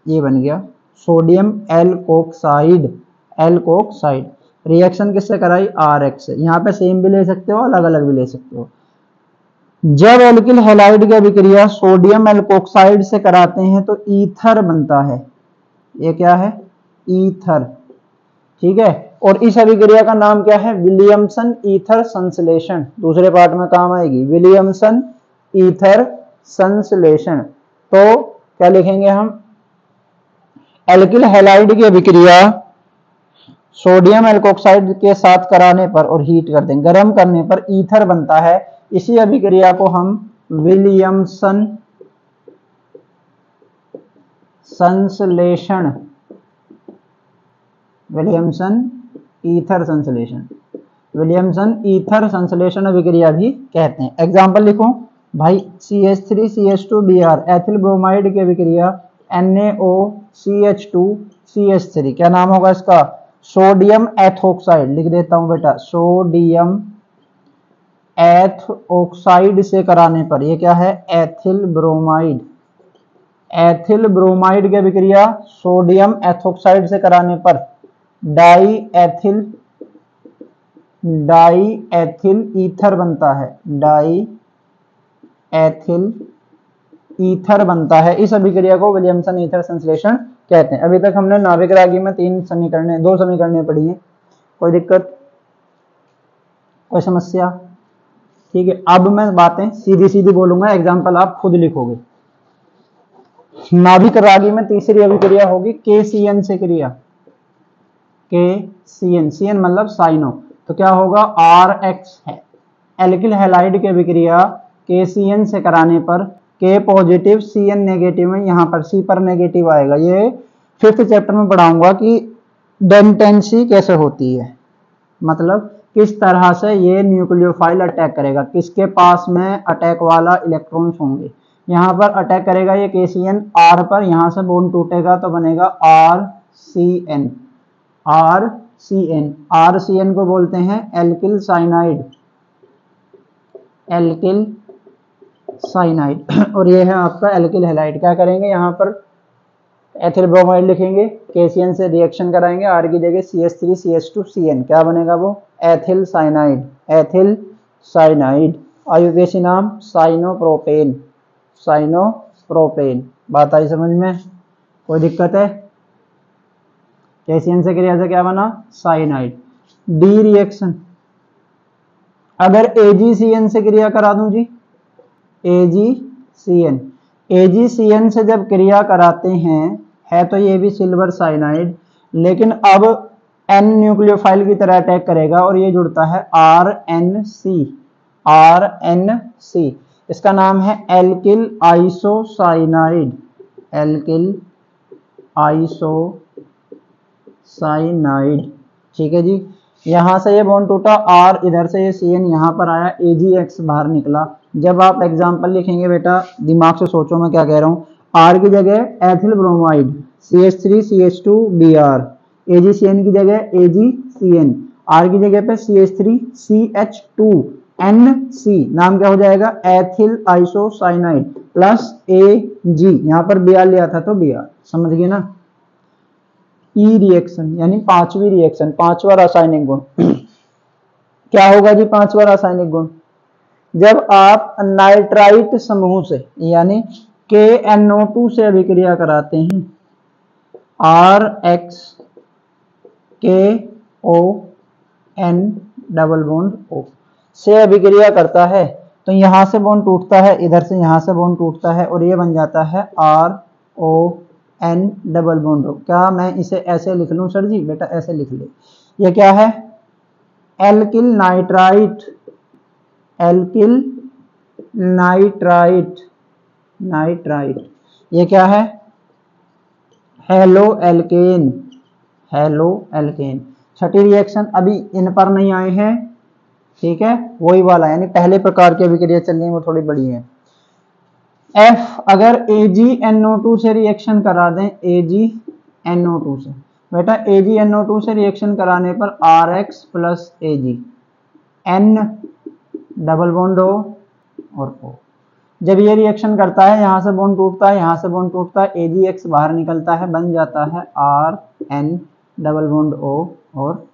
ये बन गया सोडियम एल्कोक्साइड। एल्कोक्साइड रिएक्शन किससे कराई, RX से। यहाँ पे सेम भी ले सकते हो, अलग अलग भी ले सकते हो। जब एल्किल हैलाइड की अभिक्रिया सोडियम एल्कोक्साइड से कराते हैं तो ईथर बनता है। ये क्या है, ईथर। ठीक है, और इस अभिक्रिया का नाम क्या है, विलियमसन ईथर संश्लेषण। दूसरे पार्ट में काम आएगी, विलियमसन ईथर संश्लेषण। तो क्या लिखेंगे हम, एल्किल हैलाइड की अभिक्रिया सोडियम एल्कोक्साइड के साथ कराने पर और हीट कर दें, गर्म करने पर ईथर बनता है। इसी अभिक्रिया को हम विलियमसन संश्लेषण, विलियमसन ईथर संश्लेषण, विलियमसन ईथर संश्लेषण अभिक्रिया भी कहते हैं। एग्जाम्पल लिखो भाई, CH3CH2Br एथिल ब्रोमाइड की अभिक्रिया NaOCH2CH3, क्या नाम होगा इसका, सोडियम एथोक्साइड। लिख देता हूं बेटा, सोडियम एथोक्साइड से कराने पर ये क्या है, एथिल ब्रोमाइड। एथिल ब्रोमाइड की अभिक्रिया सोडियम एथोक्साइड से कराने पर डाई एथिल ईथर बनता है, डाई एथिल ईथर बनता है। इस अभिक्रिया को विलियमसन ईथर संश्लेषण कहते हैं। अभी तक हमने नाभिक रागी में 2 समीकरणें पढ़ी हैं। कोई दिक्कत, कोई समस्या? ठीक है, अब मैं बातें सीधी सीधी बोलूंगा, एग्जाम्पल आप खुद लिखोगे। नाभिक रागी में तीसरी अभिक्रिया होगी KCN से क्रिया, KCN मतलब साइनो। तो क्या होगा, RX है। एल्किल हैलाइड की अभिक्रिया KCN से कराने पर K पॉजिटिव CN नेगेटिव में, यहाँ पर C पर नेगेटिव आएगा। ये 5th चैप्टर में पढ़ाऊंगा कि डेंटेंसी कैसे होती है, मतलब किस तरह से ये न्यूक्लियोफाइल अटैक करेगा, किसके पास में अटैक वाला इलेक्ट्रॉन्स होंगे। यहाँ पर अटैक करेगा ये KCN R पर, यहाँ से बॉन्ड टूटेगा तो बनेगा RCN। RCN को बोलते हैं एल्किल साइनाइड, एल्किल साइनाइड। और ये है आपका एल्किल हैलाइड। क्या करेंगे, यहाँ पर एथिल ब्रोमाइड लिखेंगे, KCN से रिएक्शन कराएंगे, R की जगह CH3CH2CN, क्या बनेगा वो, एथिल साइनाइड। एथिल साइनाइड, आयुर्वेदी नाम साइनोप्रोपेन, साइनोप्रोपेन। बात आई समझ में, कोई दिक्कत है? KCN से क्रिया से क्या बना, साइनाइड। डी रिएक्शन, अगर AgCN से क्रिया करा दूं जी, AgCN से जब क्रिया कराते हैं, है तो ये भी सिल्वर साइनाइड, लेकिन अब एन न्यूक्लियोफाइल की तरह अटैक करेगा और ये जुड़ता है RNC। इसका नाम है एल्किल आइसोसाइनाइड, एल्किल आइसोसाइनाइड। ठीक है जी, यहां से ये बॉन्ड टूटा, R इधर से ये CN यहां पर आया, AgX बाहर निकला। जब आप एग्जांपल लिखेंगे बेटा दिमाग से सोचो मैं क्या कह रहा हूं। R की जगह एथिल ब्रोमाइड CH3CH2Br, AgCN की जगह AgCN, R की जगह पे CH3CH2NC, नाम क्या हो जाएगा एथिल आइसोसाइनाइड प्लस Ag, यहां पर Br लिया था तो Br, समझ गए ना। ई रिएक्शन यानी पांचवी रिएक्शन, पांचवा रासायनिक गुण क्या होगा जी? पांचवा रासायनिक गुण, जब आप नाइट्राइट समूह से यानी KNO2 से अभिक्रिया कराते हैं, RXKON डबल बॉन्ड O से अभिक्रिया करता है तो यहां से बॉन्ड टूटता है, इधर से यहां से बॉन्ड टूटता है और ये बन जाता है RON डबल बॉन्ड O। क्या मैं इसे ऐसे लिख लूं सर जी? बेटा ऐसे लिख ले। ये क्या है? Alkyl nitrite, alkyl nitrite. ये क्या है? Halo alkane, halo alkane. छठी रिएक्शन अभी इन पर नहीं आए हैं, ठीक है, वही वाला यानी पहले प्रकार की अभिक्रिया चल रही है वो थोड़ी बड़ी है। F अगर AgNO2 से रिएक्शन करा दें, AgNO2 से, बेटा AgNO2 से रिएक्शन कराने पर RX plus Ag, N double bond O और O। जब ये रिएक्शन करता है यहां से बॉन्ड टूटता है, यहां से बॉन्ड टूटता है, AgX बाहर निकलता है, बन जाता है RN डबल बॉन्ड O और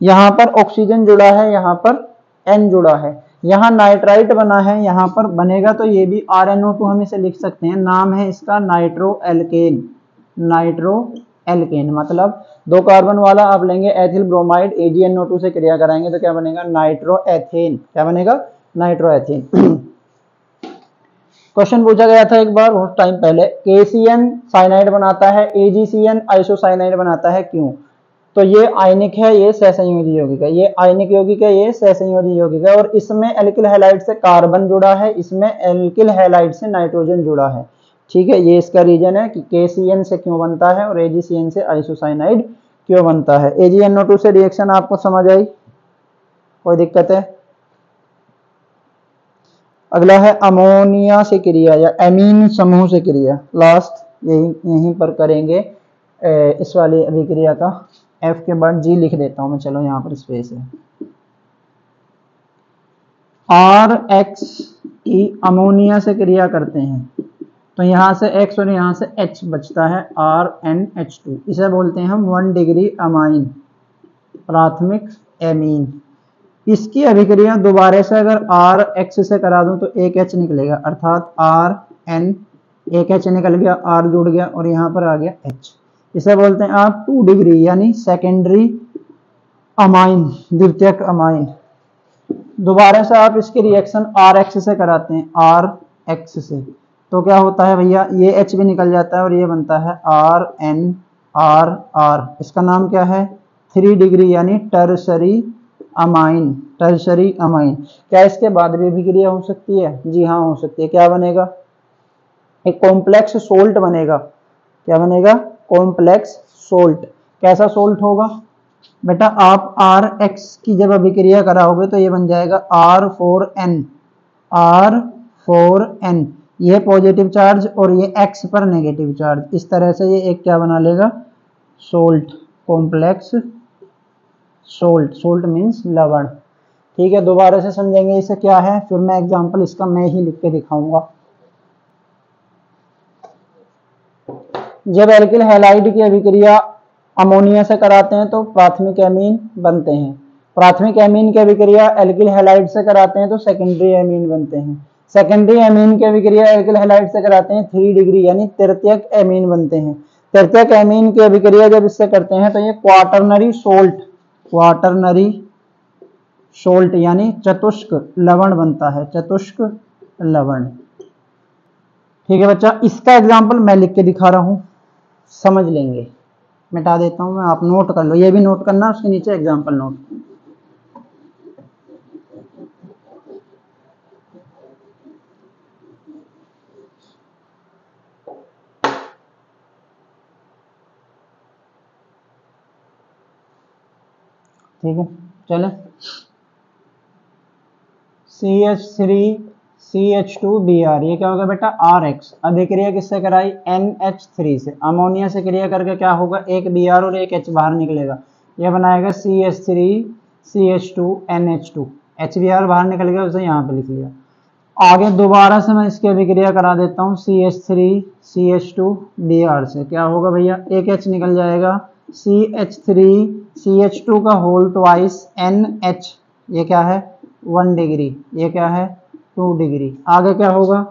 यहां पर ऑक्सीजन जुड़ा है, यहां पर N जुड़ा है, यहां नाइट्राइट बना है, यहां पर बनेगा तो ये भी RNO2 हम इसे लिख सकते हैं। नाम है इसका नाइट्रो एल्केन, नाइट्रो एल्केन मतलब 2 कार्बन वाला आप लेंगे एथिल ब्रोमाइड, AgNO2 से क्रिया कराएंगे तो क्या बनेगा? Nitro ethane. क्या बनेगा? Nitro ethane. क्वेश्चन पूछा गया था एक बार बहुत टाइम पहले, KCN साइनाइड बनाता है, AgCN आइसोसाइनाइड बनाता है, क्यों? तो ये आयनिक है, ये सहसंयोजी यौगिक है, ये आयनिक यौगिक है, ये सहसंयोजी यौगिक है, और इसमें एल्किल हैलाइड से कार्बन जुड़ा है, इसमें एल्किल हैलाइड से नाइट्रोजन जुड़ा है। ठीक है, ये इसका रीजन है कि KCN से क्यों बनता है और AgCN से आइसोसाइनाइड क्यों बनता है। AgNO2 से रिएक्शन आपको समझ आई? कोई दिक्कत है? अगला है अमोनिया से क्रिया या एमीन समूह से क्रिया, लास्ट यहीं पर करेंगे इस वाली अभिक्रिया का। F के बाद G लिख देता हूं मैं, चलो यहां पर स्पेस है। RX की अमोनिया से क्रिया करते हैं तो यहां से X और यहां से H बचता है, RNH2। इसे बोलते हैं हम 1 डिग्री अमाइन, प्राथमिक एमीन। इसकी अभिक्रिया दोबारा से अगर RX से करा दूं तो एक H निकलेगा, अर्थात RN, एक H निकल गया, R जुड़ गया और यहां पर आ गया H। इसे बोलते हैं आप 2 डिग्री यानी सेकेंडरी अमाइन, द्वितीयक अमाइन। दोबारा से आप इसकी रिएक्शन RX से कराते हैं, RX से, तो क्या होता है भैया? ये H भी निकल जाता है और ये बनता है RNRR। इसका नाम क्या है? 3 डिग्री यानी टर्शरी अमाइन, टर्शरी अमाइन। क्या इसके बाद भी अभिक्रिया हो सकती है? जी हाँ हो सकती है। क्या बनेगा? एक कॉम्प्लेक्स सोल्ट बनेगा। क्या बनेगा? Complex salt. कैसा सोल्ट होगा बेटा? आप RX की जब अभिक्रिया कराओगे तो ये बन जाएगा R4N, R4N, ये पॉजिटिव चार्ज और ये X पर नेगेटिव चार्ज, इस तरह से ये एक क्या बना लेगा? Salt, complex salt. Salt means लवण। ठीक है, दोबारा से समझेंगे इसे क्या है, फिर मैं एग्जांपल इसका मैं ही लिख के दिखाऊंगा। जब एल्किल हैलाइड की अभिक्रिया अमोनिया से कराते हैं तो प्राथमिक एमीन बनते हैं, प्राथमिक एमीन की अभिक्रिया एल्किल हैलाइड से कराते हैं तो सेकेंडरी एमीन बनते हैं, सेकेंडरी एमीन की अभिक्रिया एल्किल हैलाइड से कराते हैं 3 डिग्री यानी तृतीयक एमीन बनते हैं। तृतीयक एमीन की अभिक्रिया जब इससे करते हैं तो ये क्वाटरनरी सोल्ट, क्वाटरनरी सोल्ट यानी चतुष्क लवण बनता है, चतुष्क लवण। ठीक है बच्चा, इसका एग्जाम्पल मैं लिख के दिखा रहा हूं, समझ लेंगे। मिटा देता हूँ मैं, आप नोट कर लो, ये भी नोट करना, उसके नीचे एग्जाम्पल नोट। ठीक है, चले। CH3CH2Br, ये क्या होगा बेटा, RH। अभिक्रिया किससे कराई, NH3 से। अमोनिया से क्रिया करके क्या होगा, एक Br और एक H बाहर निकलेगा, ये बनाएगा CH3CH2NH2। HBr बाहर निकल गया, उसे यहाँ पे लिख लिया। आगे दोबारा से मैं इसकी अभिक्रिया करा देता हूँ CH3CH2Br से, क्या होगा भैया, एक H निकल जाएगा, CH3CH2 का होल ट्वाइस NH, ये क्या है 1 डिग्री, ये क्या है 2 डिग्री। आगे क्या होगा,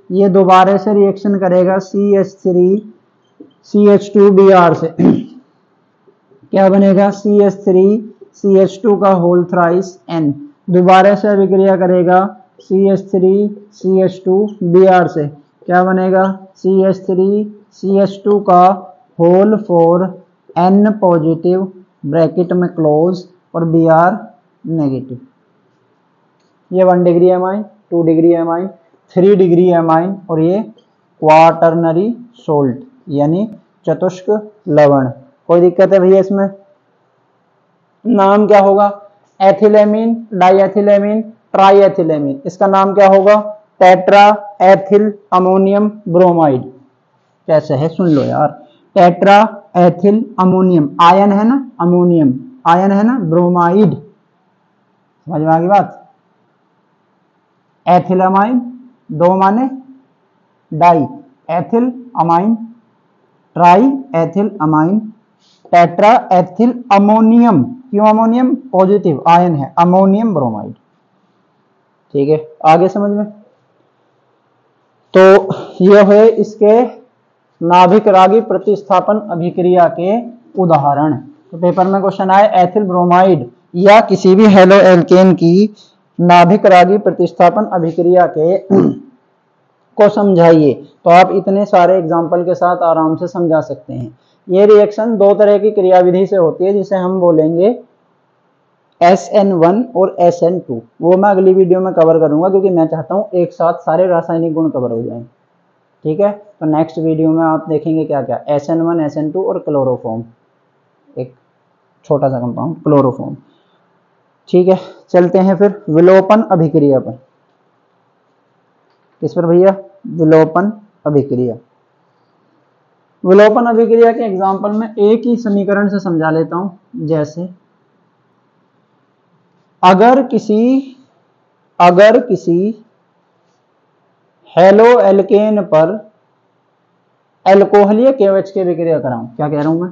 ये दोबारा से रिएक्शन करेगा CH3CH2Br से, क्या बनेगा, CH3CH2 का होल थ्राइस N। दोबारा से अभिक्रिया करेगा CH3CH2Br से, क्या बनेगा, CH3CH2 का होल 4 N पॉजिटिव ब्रैकेट में क्लोज और Br नेगेटिव। ये 1 degree amine, 2 degree amine, 3 degree amine, और ये क्वाटरनरी सोल्ट यानी चतुष्क लवण। कोई दिक्कत है भैया इसमें? नाम क्या होगा, एथिलेमीन, डाइएथिलेमीन, ट्राइएथिलेमीन। इसका नाम क्या होगा, टेट्रा एथिल अमोनियम ब्रोमाइड। कैसे है सुन लो यार, टेट्रा एथिल अमोनियम, आयन है ना, अमोनियम आयन है ना, ब्रोमाइड, समझ में आ गई बात। एथिलमाइन, दो माने di, ethyl amine, tri ethyl amine, tetra ethyl ammonium. क्यों अमोनियम, पॉजिटिव आयन है, अमोनियम ब्रोमाइड। ठीक है, आगे समझ में। तो यह है इसके नाभिक रागी प्रतिस्थापन अभिक्रिया के उदाहरण। तो पेपर में क्वेश्चन आए, एथिल ब्रोमाइड या किसी भी हेलो एल्केन की नाभिक रागी प्रतिस्थापन अभिक्रिया के को समझाइए। तो आप इतने सारे एग्जाम्पल के साथ आराम से समझा सकते हैं। ये रिएक्शन दो तरह की क्रियाविधि से होती है, जिसे हम बोलेंगे SN1 और SN2। वो मैं अगली वीडियो में कवर करूंगा, क्योंकि मैं चाहता हूं एक साथ सारे रासायनिक गुण कवर हो जाएं। ठीक है, तो नेक्स्ट वीडियो में आप देखेंगे क्या क्या, SN1 SN2 और क्लोरोफॉर्म, एक छोटा सा कंपाउंड क्लोरोफॉर्म। ठीक है, चलते हैं फिर विलोपन अभिक्रिया पर। किस पर भैया, विलोपन अभिक्रिया। विलोपन अभिक्रिया के एग्जाम्पल में एक ही समीकरण से समझा लेता हूं। जैसे अगर किसी हेलो एल्केन पर एल्कोहलीय KOH की अभिक्रिया कराऊं, क्या कह रहा हूं मैं,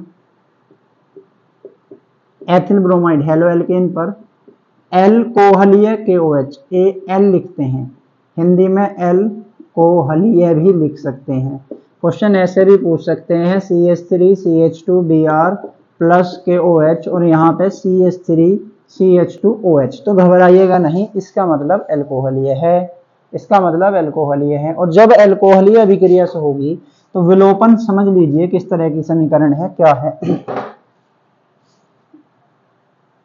एथिल ब्रोमाइड हेलो एल्केन पर एल्कोहलीय KOH, Al लिखते हैं, हिंदी में एल्कोहलीय भी लिख सकते हैं। क्वेश्चन ऐसे भी पूछ सकते हैं, CH3CH2Br प्लस KOH और यहाँ पे CH3CH2OH। तो घबराइएगा नहीं, इसका मतलब एल्कोहलीय है, इसका मतलब एल्कोहलीय है। और जब एल्कोहलीय अभिक्रिया से होगी तो विलोपन समझ लीजिए किस तरह की समीकरण है, क्या है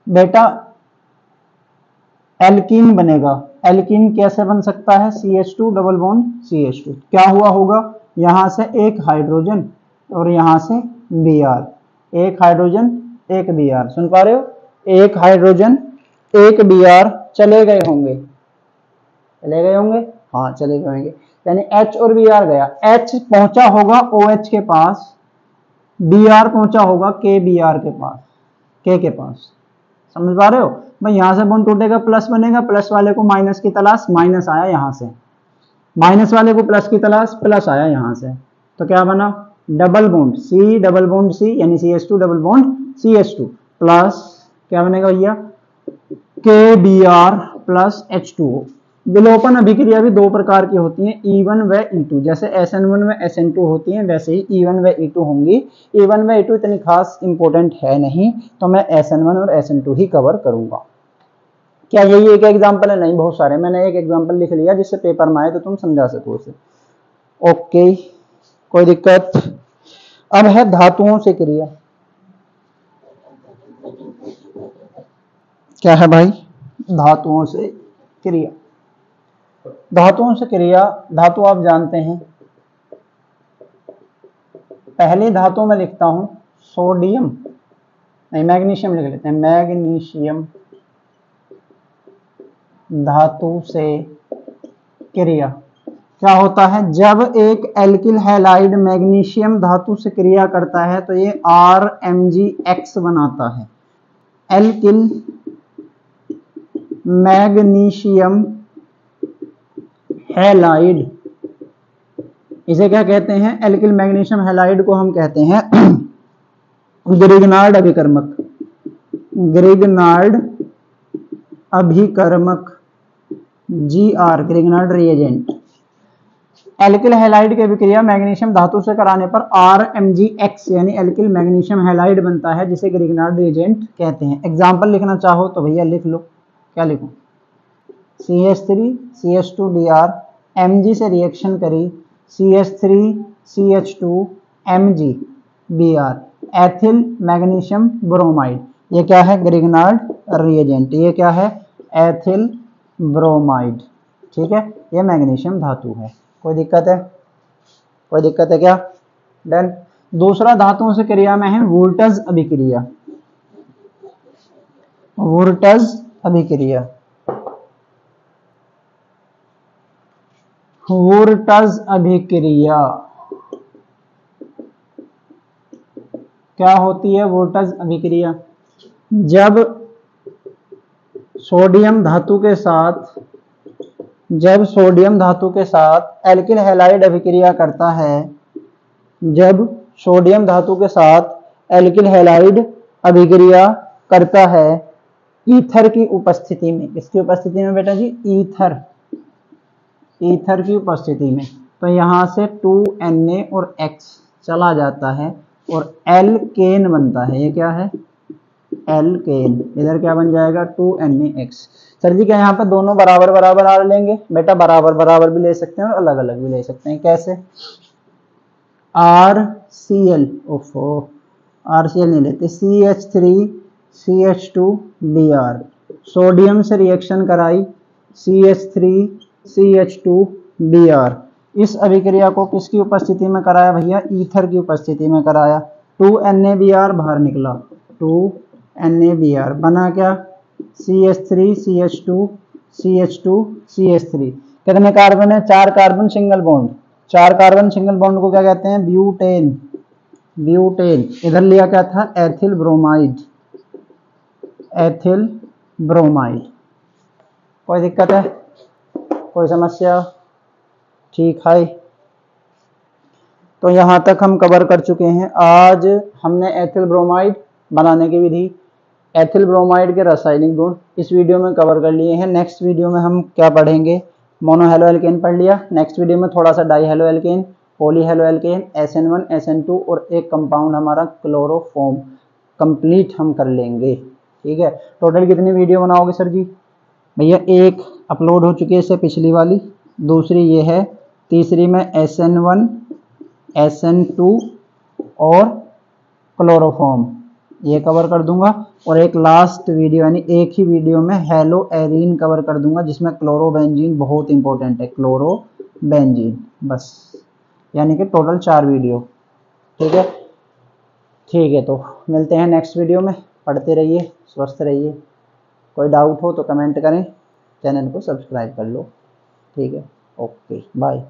बेटा, एल्कीन बनेगा। एल्कीन कैसे बन सकता है, CH2 डबल बॉन्ड CH2, क्या हुआ होगा, यहां से एक हाइड्रोजन और यहां से Br, एक हाइड्रोजन एक Br, सुन पा रहे हो, एक हाइड्रोजन एक Br चले गए होंगे, चले गए होंगे, हाँ चले गए होंगे, यानी H और Br गया, H पहुंचा होगा OH के पास, Br पहुंचा होगा KBr के पास, K के पास, समझ पा रहे हो भाई। यहां से बॉन्ड टूटेगा, प्लस बनेगा, प्लस वाले को माइनस की तलाश, माइनस आया यहां से, माइनस वाले को प्लस की तलाश, प्लस आया यहां से, तो क्या बना, double bond C double bond C यानी CH2 double bond CH2 plus क्या बनेगा भैया, KBr प्लस H2O। विलोपन अभिक्रिया भी दो प्रकार की होती हैं, E1 व E2। जैसे SN1 में SN2 होती हैं, वैसे ही E1 व E2 होंगी। E1 व E2 इतनी खास इंपॉर्टेंट है नहीं, तो मैं SN1 और SN2 ही कवर करूंगा। क्या यही एक एग्जाम्पल है, नहीं बहुत सारे, मैंने एक एग्जाम्पल लिख लिया जिससे पेपर में आए तो तुम समझा सको उसे। ओके, कोई दिक्कत। अब है धातुओं से क्रिया। क्या है भाई, धातुओं से क्रिया। धातुओं से क्रिया, धातु आप जानते हैं, पहली धातु में लिखता हूं सोडियम, नहीं मैग्नीशियम लिख लेते हैं, मैग्नीशियम धातु से क्रिया। क्या होता है, जब एक एल्किल हैलाइड मैग्नीशियम धातु से क्रिया करता है तो ये RMgX बनाता है। एल्किल मैग्नीशियम हैलाइड, इसे क्या कहते हैं, एल्किल मैग्नीशियम हैलाइड को हम कहते हैं ग्रिग्नार्ड अभिकर्मक। ग्रिग्नार्ड अभिकर्मक, GR Grignard reagent. Alkyl halide की अभिक्रिया मैग्नीशियम धातु से कराने पर RMgX यानी एल्किल मैग्नीशियम हैलाइड बनता है, जिसे ग्रिग्नार्ड रिएजेंट कहते हैं। एग्जाम्पल लिखना चाहो तो भैया लिख लो, क्या लिखूं, CH3 CH2 Br, Mg से रिएक्शन करी CH3 CH2 Mg Br, ethyl magnesium bromide. ये क्या है, ग्रिग्नार्ड रिएजेंट। ये क्या है, एथिल ब्रोमाइड। ठीक है, ये मैग्नीशियम धातु है। कोई दिक्कत है, कोई दिक्कत है क्या? डन। दूसरा धातुओं से क्रिया में है वोल्टज अभिक्रिया। वोल्टज अभिक्रिया, वोल्टज अभिक्रिया क्या होती है? वोल्टज अभिक्रिया, जब सोडियम धातु के साथ, जब सोडियम धातु के साथ एल्किल हैलाइड अभिक्रिया करता है, जब सोडियम धातु के साथ एल्किल हैलाइड अभिक्रिया करता है ईथर की उपस्थिति में। किसकी उपस्थिति में बेटा जी? ईथर, ईथर की उपस्थिति में। तो यहां से 2Na और X चला जाता है और एल्केन बनता है। ये क्या है? एल्केन। इधर क्या बन जाएगा? 2NaX। सर जी क्या यहाँ पे दोनों बराबर बराबर आर लेंगे? बेटा बराबर बराबर भी ले सकते हैं और अलग अलग भी ले सकते हैं। कैसे? RCl, ओफो RCl नहीं लेते, CH3 CH2 Br, सोडियम से रिएक्शन कराई CH3 CH2 Br। इस अभिक्रिया को किसकी उपस्थिति में कराया भैया? ईथर की उपस्थिति में कराया। 2NaBr बाहर निकला, 2NaBr बना क्या? CH3 CH2 CH2 CH3। कितने कार्बन है? 4 carbon single bond. 4 carbon single bond को क्या कहते हैं? ब्यूटेन। ब्यूटेन। इधर लिया क्या था? Ethyl bromide, ethyl bromide. कोई दिक्कत है, कोई समस्या? ठीक है, तो यहां तक हम कवर कर चुके हैं। आज हमने एथिल ब्रोमाइड बनाने की विधि, एथिल ब्रोमाइड के रासायनिक गुण इस वीडियो में कवर कर लिए हैं। नेक्स्ट वीडियो में हम क्या पढ़ेंगे? मोनोहेलोएल्केन पढ़ लिया। नेक्स्ट वीडियो में थोड़ा सा डाईहेलोएल्केन, पॉलीहेलोएल्केन, SN1 SN2 और एक कंपाउंड हमारा क्लोरोफॉर्म कंप्लीट हम कर लेंगे। ठीक है, टोटल कितनी वीडियो बनाओगे सर जी? भैया एक अपलोड हो चुकी है इससे पिछली वाली, दूसरी ये है, तीसरी में SN1 SN2 और क्लोरोफॉर्म ये कवर कर दूंगा। और एक लास्ट वीडियो यानी एक ही वीडियो में हेलो एरीन कवर कर दूंगा, जिसमें क्लोरोबेंजीन बहुत इंपॉर्टेंट है, क्लोरोबेंजीन। बस यानी कि टोटल 4 वीडियो। ठीक है, ठीक है, तो मिलते हैं नेक्स्ट वीडियो में। पढ़ते रहिए, स्वस्थ रहिए। कोई डाउट हो तो कमेंट करें, चैनल को सब्सक्राइब कर लो। ठीक है, ओके बाय।